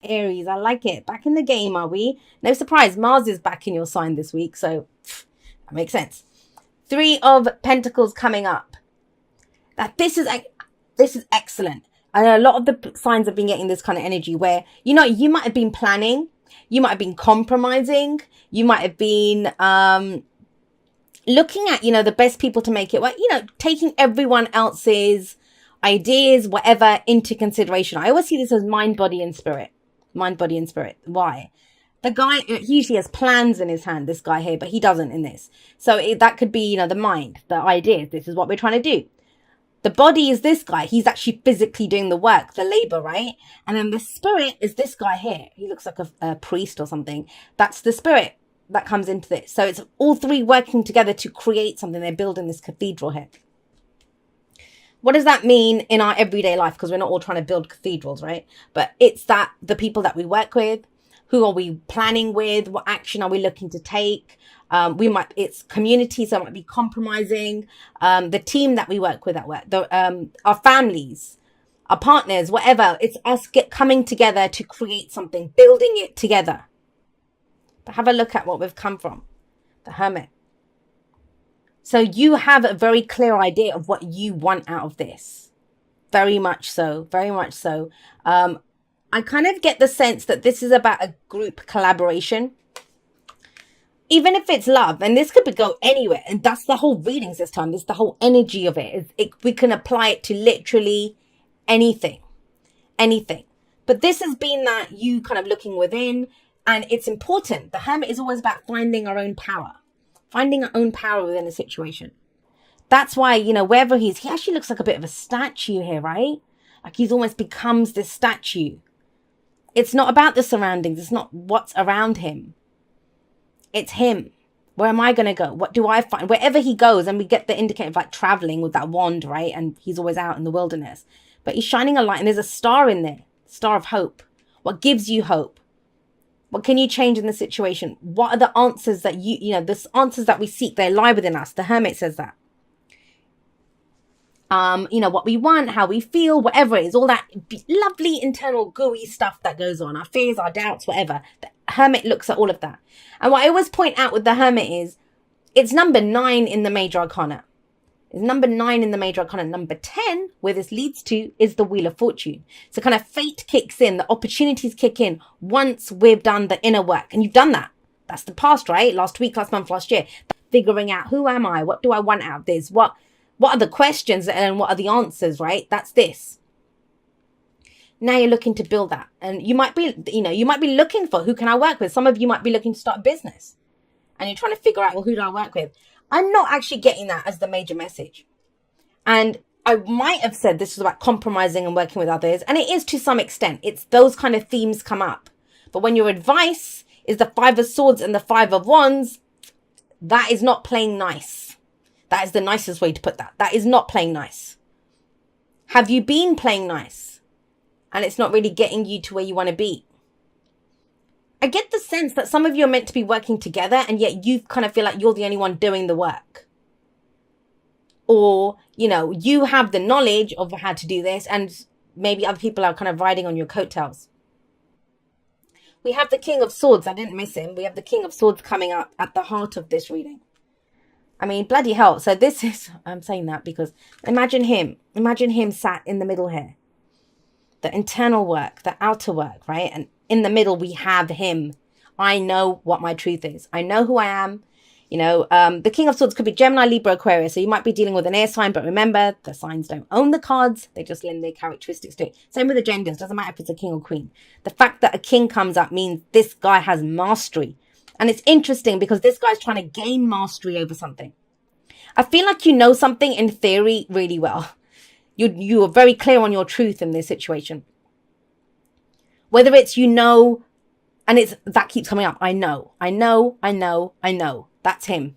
Aries, I like it. Back in the game, are we? No surprise, Mars is back in your sign this week, so that makes sense. Three of Pentacles coming up. That this is excellent. And a lot of the signs have been getting this kind of energy where, you might have been planning, you might have been compromising, you might have been looking at, the best people to make it work, taking everyone else's ideas, whatever, into consideration. I always see this as mind, body, and spirit. Mind, body, and spirit. Why? The guy, he usually has plans in his hand, this guy here, but he doesn't in this. So that could be, the mind, the ideas. This is what we're trying to do. The body is this guy. He's actually physically doing the work, the labor, right? And then the spirit is this guy here. He looks like a priest or something. That's the spirit that comes into this. So it's all three working together to create something. They're building this cathedral here. What does that mean in our everyday life? Because we're not all trying to build cathedrals, right? But it's that the people that we work with, who are we planning with? What action are we looking to take? It's community, so it might be compromising. The team that we work with at work, our families, our partners, whatever. It's us coming together to create something, building it together. But have a look at what we've come from. The Hermit. So you have a very clear idea of what you want out of this. Very much so. Very much so. I kind of get the sense that this is about a group collaboration. Even if it's love, and this could go anywhere, and that's the whole readings this time. This is the whole energy of it. We can apply it to literally anything. Anything. But this has been that you kind of looking within, and it's important. The Hermit is always about finding our own power. Finding our own power within a situation. That's why, wherever he actually looks like a bit of a statue here, right? Like he's almost becomes this statue. It's not about the surroundings. It's not what's around him. It's him. Where am I going to go? What do I find? Wherever he goes, and we get the indicator of like traveling with that wand, right? And he's always out in the wilderness. But he's shining a light, and there's a star in there. Star of hope. What gives you hope? What can you change in the situation? What are the answers that the answers that we seek? They lie within us. The Hermit says that. What we want, how we feel, whatever it is, all that lovely internal gooey stuff that goes on, our fears, our doubts, whatever. The Hermit looks at all of that. And what I always point out with the Hermit is it's number 9 in the Major Arcana. It's number 9 in the Major Arcana. Number 10, where this leads to, is the Wheel of Fortune. So kind of fate kicks in, the opportunities kick in once we've done the inner work. And you've done that. That's the past, right? Last week, last month, last year. Figuring out, who am I? What do I want out of this? What are the questions and what are the answers, right? That's this. Now you're looking to build that. And you might be looking for, who can I work with? Some of you might be looking to start a business. And you're trying to figure out, well, who do I work with? I'm not actually getting that as the major message. And I might have said this was about compromising and working with others. And it is to some extent. It's those kind of themes come up. But when your advice is the 5 of Swords and the 5 of Wands, that is not playing nice. That is the nicest way to put that. That is not playing nice. Have you been playing nice? And it's not really getting you to where you want to be. I get the sense that some of you are meant to be working together, and yet you kind of feel like you're the only one doing the work. Or, you have the knowledge of how to do this, and maybe other people are kind of riding on your coattails. We have the King of Swords. I didn't miss him. We have the King of Swords coming up at the heart of this reading. I mean, bloody hell. So this is, I'm saying that because imagine him sat in the middle here. The internal work, the outer work, right? And in the middle, we have him. I know what my truth is. I know who I am. The King of Swords could be Gemini, Libra, Aquarius. So you might be dealing with an air sign, but remember, the signs don't own the cards. They just lend their characteristics to it. Same with the genders. Doesn't matter if it's a king or queen. The fact that a king comes up means this guy has mastery. And it's interesting because this guy's trying to gain mastery over something. I feel like you know something in theory really well. You are very clear on your truth in this situation. Whether it's and that keeps coming up. I know. That's him.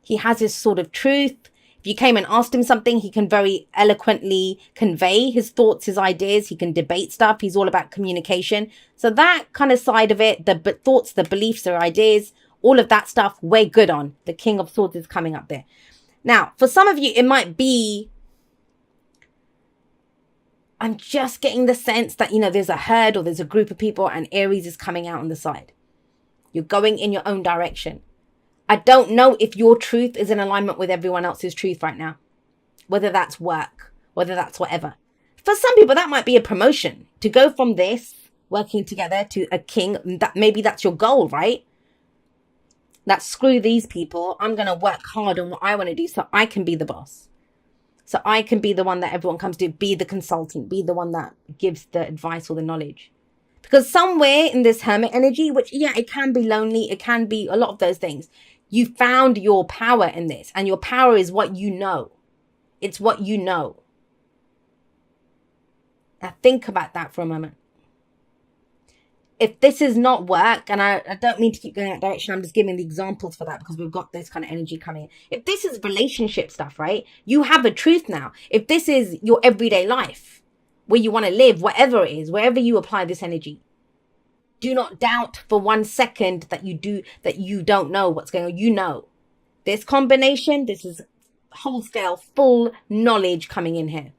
He has his sort of truth. If you came and asked him something, he can very eloquently convey his thoughts, his ideas. He can debate stuff. He's all about communication. So that kind of side of it, the thoughts, the beliefs, the ideas, all of that stuff, we're good on. The King of Swords is coming up there. Now, for some of you, it might be I'm just getting the sense that, there's a herd or there's a group of people and Aries is coming out on the side. You're going in your own direction. I don't know if your truth is in alignment with everyone else's truth right now, whether that's work, whether that's whatever. For some people, that might be a promotion to go from this working together to a king. That maybe that's your goal, right? That screw these people. I'm going to work hard on what I want to do so I can be the boss. So I can be the one that everyone comes to, be the consultant, be the one that gives the advice or the knowledge. Because somewhere in this hermit energy, which, yeah, it can be lonely, it can be a lot of those things, you found your power in this. And your power is what you know. It's what you know. Now think about that for a moment. If this is not work, and I don't mean to keep going that direction, I'm just giving the examples for that because we've got this kind of energy coming in. If this is relationship stuff, right? You have a truth now. If this is your everyday life, where you want to live, whatever it is, wherever you apply this energy, do not doubt for 1 second that you don't know what's going on. You know. This combination, this is whole scale, full knowledge coming in here.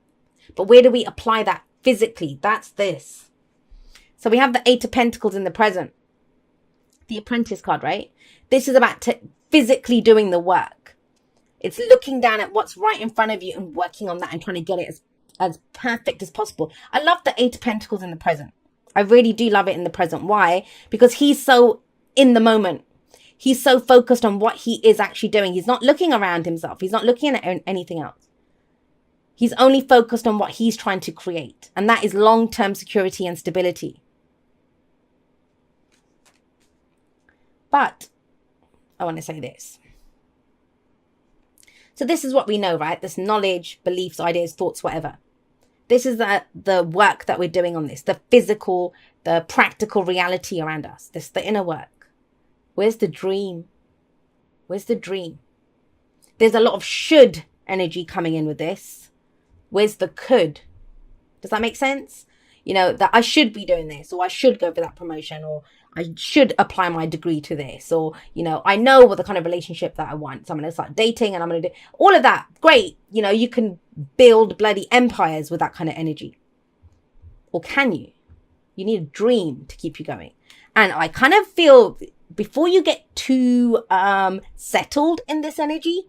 But where do we apply that physically? That's this. So we have the 8 of Pentacles in the present. The Apprentice card, right? This is about physically doing the work. It's looking down at what's right in front of you and working on that and trying to get it as perfect as possible. I love the 8 of Pentacles in the present. I really do love it in the present. Why? Because he's so in the moment. He's so focused on what he is actually doing. He's not looking around himself. He's not looking at anything else. He's only focused on what he's trying to create. And that is long-term security and stability. But I want to say this. So this is what we know, right? This knowledge, beliefs, ideas, thoughts, whatever. This is the work that we're doing on this. The physical, the practical reality around us. This, the inner work. Where's the dream? Where's the dream? There's a lot of should energy coming in with this. Where's the could? Does that make sense? That I should be doing this, or I should go for that promotion, or I should apply my degree to this, or, I know what the kind of relationship that I want. So I'm going to start dating and I'm going to do all of that. Great. You can build bloody empires with that kind of energy. Or can you? You need a dream to keep you going. And I kind of feel before you get too settled in this energy,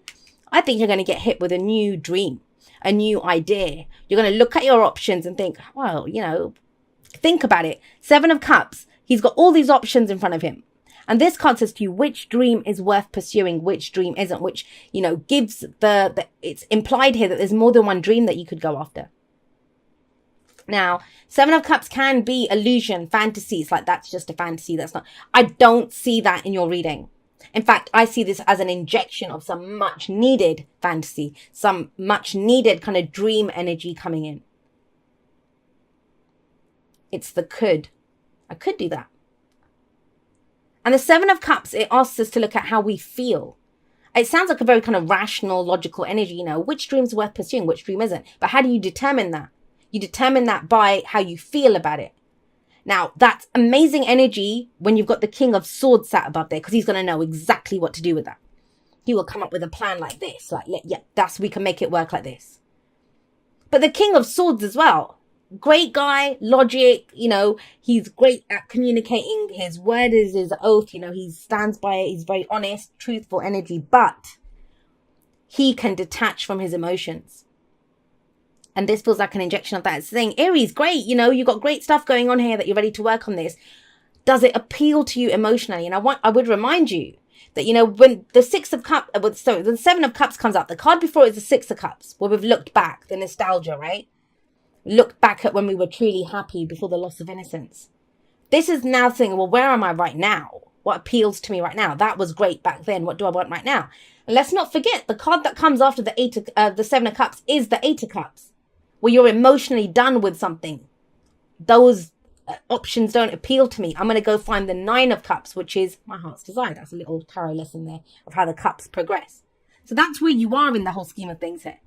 I think you're going to get hit with a new dream, a new idea. You're going to look at your options and think, well, think about it. 7 of Cups. He's got all these options in front of him. And this card says to you, which dream is worth pursuing, which dream isn't, which, gives it's implied here that there's more than one dream that you could go after. Now, 7 of Cups can be illusion, fantasy. It's like, that's just a fantasy. That's not, I don't see that in your reading. In fact, I see this as an injection of some much needed fantasy, some much needed kind of dream energy coming in. It's the could. I could do that. And the 7 of Cups, it asks us to look at how we feel. It sounds like a very kind of rational, logical energy, which dream's worth pursuing, which dream isn't. But how do you determine that? You determine that by how you feel about it. Now, that's amazing energy when you've got the King of Swords sat above there, because he's going to know exactly what to do with that. He will come up with a plan like this. Like, yeah, we can make it work like this. But the King of Swords as well. Great guy, logic, he's great at communicating. His word is his oath, he stands by it. He's very honest, truthful energy, but he can detach from his emotions. And this feels like an injection of that. It's saying, Aries, great, you've got great stuff going on here that you're ready to work on this. Does it appeal to you emotionally? And I would remind you that, when the 6 of Cups, the 7 of Cups comes up, the card before is the 6 of Cups, where we've looked back, the nostalgia, right? Looked back at when we were truly happy before the loss of innocence. This is now saying, well, where am I right now? What appeals to me right now? That was great back then. What do I want right now? And let's not forget, the card that comes after the 7 of Cups is the 8 of Cups, where you're emotionally done with something. Those options don't appeal to me. I'm going to go find the 9 of Cups, which is my heart's desire. That's a little tarot lesson there of how the cups progress. So that's where you are in the whole scheme of things here.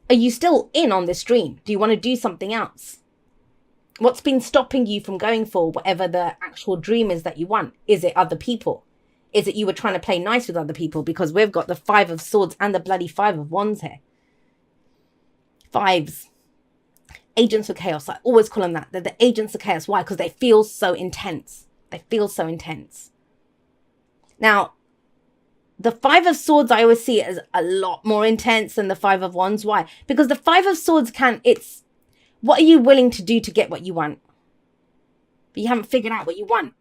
Are you still in on this dream? Do you want to do something else? What's been stopping you from going for whatever the actual dream is that you want? Is it other people? Is it you were trying to play nice with other people? Because we've got the 5 of Swords and the bloody 5 of Wands here. 5s. agents of chaos. I always call them that. They're the agents of chaos. Why? Because they feel so intense. They feel so intense. Now, the Five of Swords, I always see it as a lot more intense than the Five of Wands. Why? Because the Five of Swords it's what are you willing to do to get what you want? But you haven't figured out what you want.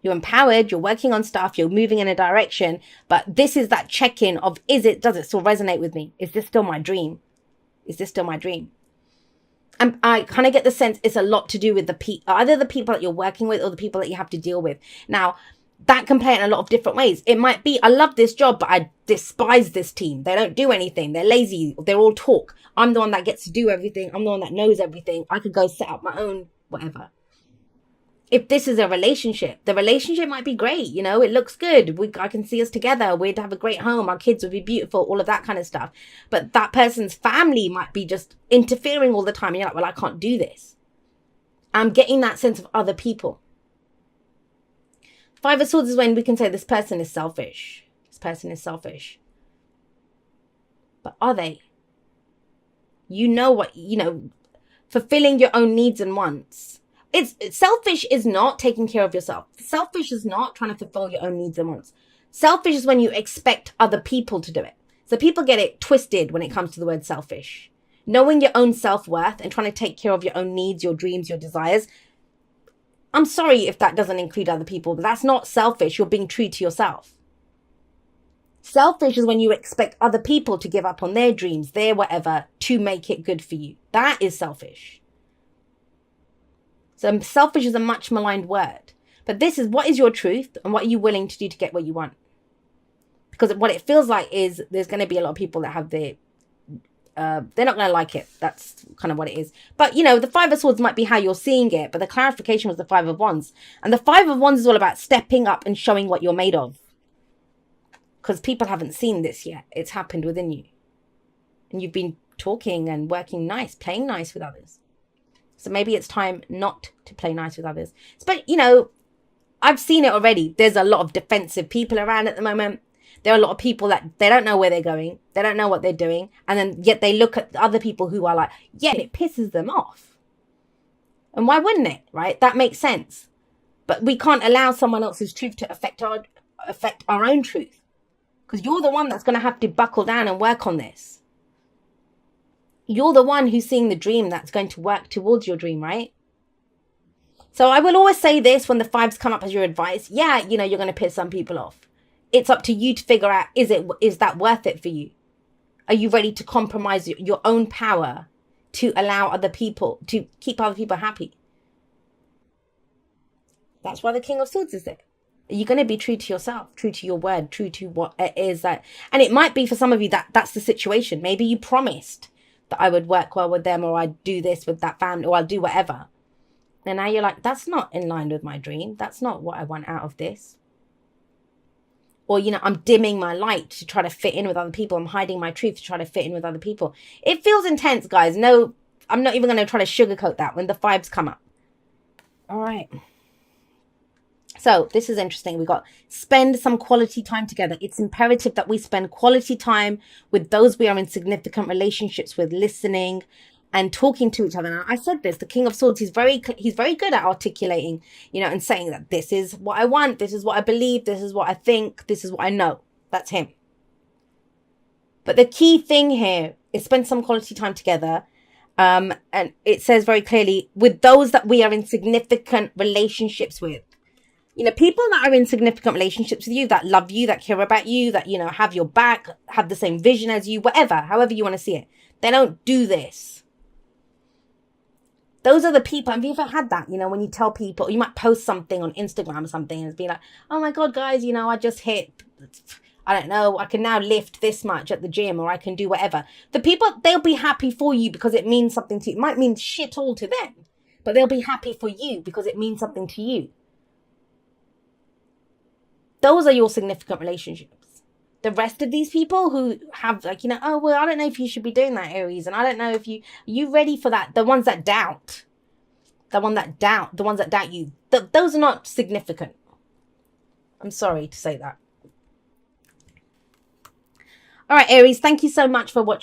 You're empowered, you're working on stuff, you're moving in a direction, but this is that check-in of, does it still resonate with me? Is this still my dream? Is this still my dream? And I kind of get the sense it's a lot to do with either the people that you're working with or the people that you have to deal with. Now, that can play in a lot of different ways. It might be, I love this job, but I despise this team. They don't do anything. They're lazy. They're all talk. I'm the one that gets to do everything. I'm the one that knows everything. I could go set up my own whatever. If this is a relationship, the relationship might be great. You know, it looks good. I can see us together. We'd have a great home. Our kids would be beautiful, all of that kind of stuff. But that person's family might be just interfering all the time. And you're like, well, I can't do this. I'm getting that sense of other people. Five of Swords is when we can say this person is selfish. This person is selfish. But are they? Fulfilling your own needs and wants. It's selfish is not taking care of yourself. Selfish is not trying to fulfill your own needs and wants. Selfish is when you expect other people to do it. So people get it twisted when it comes to the word selfish. Knowing your own self-worth and trying to take care of your own needs, your dreams, your desires. I'm sorry if that doesn't include other people, but that's not selfish. You're being true to yourself. Selfish is when you expect other people to give up on their dreams, their whatever, to make it good for you. That is selfish. So selfish is a much maligned word. But this is, what is your truth and what are you willing to do to get what you want? Because what it feels like is there's going to be a lot of people that have they're not going to like it. That's kind of what it is. But, the Five of Swords might be how you're seeing it. But the clarification was the Five of Wands. And the Five of Wands is all about stepping up and showing what you're made of. Because people haven't seen this yet. It's happened within you. And you've been talking and working nice, playing nice with others. So maybe it's time not to play nice with others. But, I've seen it already. There's a lot of defensive people around at the moment. There are a lot of people that they don't know where they're going. They don't know what they're doing. And then yet they look at other people who are like, yeah, it pisses them off. And why wouldn't it, right? That makes sense. But we can't allow someone else's truth to affect our own truth. Because you're the one that's going to have to buckle down and work on this. You're the one who's seeing the dream that's going to work towards your dream, right? So I will always say this when the fives come up as your advice. Yeah, you're going to piss some people off. It's up to you to figure out, is that worth it for you? Are you ready to compromise your own power to allow other people, to keep other people happy? That's why the King of Swords is there. Are you going to be true to yourself, true to your word, true to what it is that, and it might be for some of you that's the situation. Maybe you promised that I would work well with them, or I'd do this with that family, or I'll do whatever. And now you're like, that's not in line with my dream. That's not what I want out of this. Or, I'm dimming my light to try to fit in with other people. I'm hiding my truth to try to fit in with other people. It feels intense, guys. No, I'm not even going to try to sugarcoat that when the fives come up. All right. So this is interesting. We got spend some quality time together. It's imperative that we spend quality time with those we are in significant relationships with, listening and talking to each other. Now, I said this, the King of Swords, he's very good at articulating, and saying that this is what I want, this is what I believe, this is what I think, this is what I know. That's him. But the key thing here is spend some quality time together. And it says very clearly, with those that we are in significant relationships with. People that are in significant relationships with you, that love you, that care about you, that, have your back, have the same vision as you, whatever, however you want to see it. They don't do this. Those are the people. Have you ever had that, when you tell people, you might post something on Instagram or something and it's be like, oh my God, guys, I just hit, I don't know, I can now lift this much at the gym, or I can do whatever. The people, they'll be happy for you because it means something to you. It might mean shit all to them, but they'll be happy for you because it means something to you. Those are your significant relationships. The rest of these people who have oh, well, I don't know if you should be doing that, Aries. And I don't know if are you ready for that? The ones that doubt, the ones that doubt you, those are not significant. I'm sorry to say that. All right, Aries, thank you so much for watching.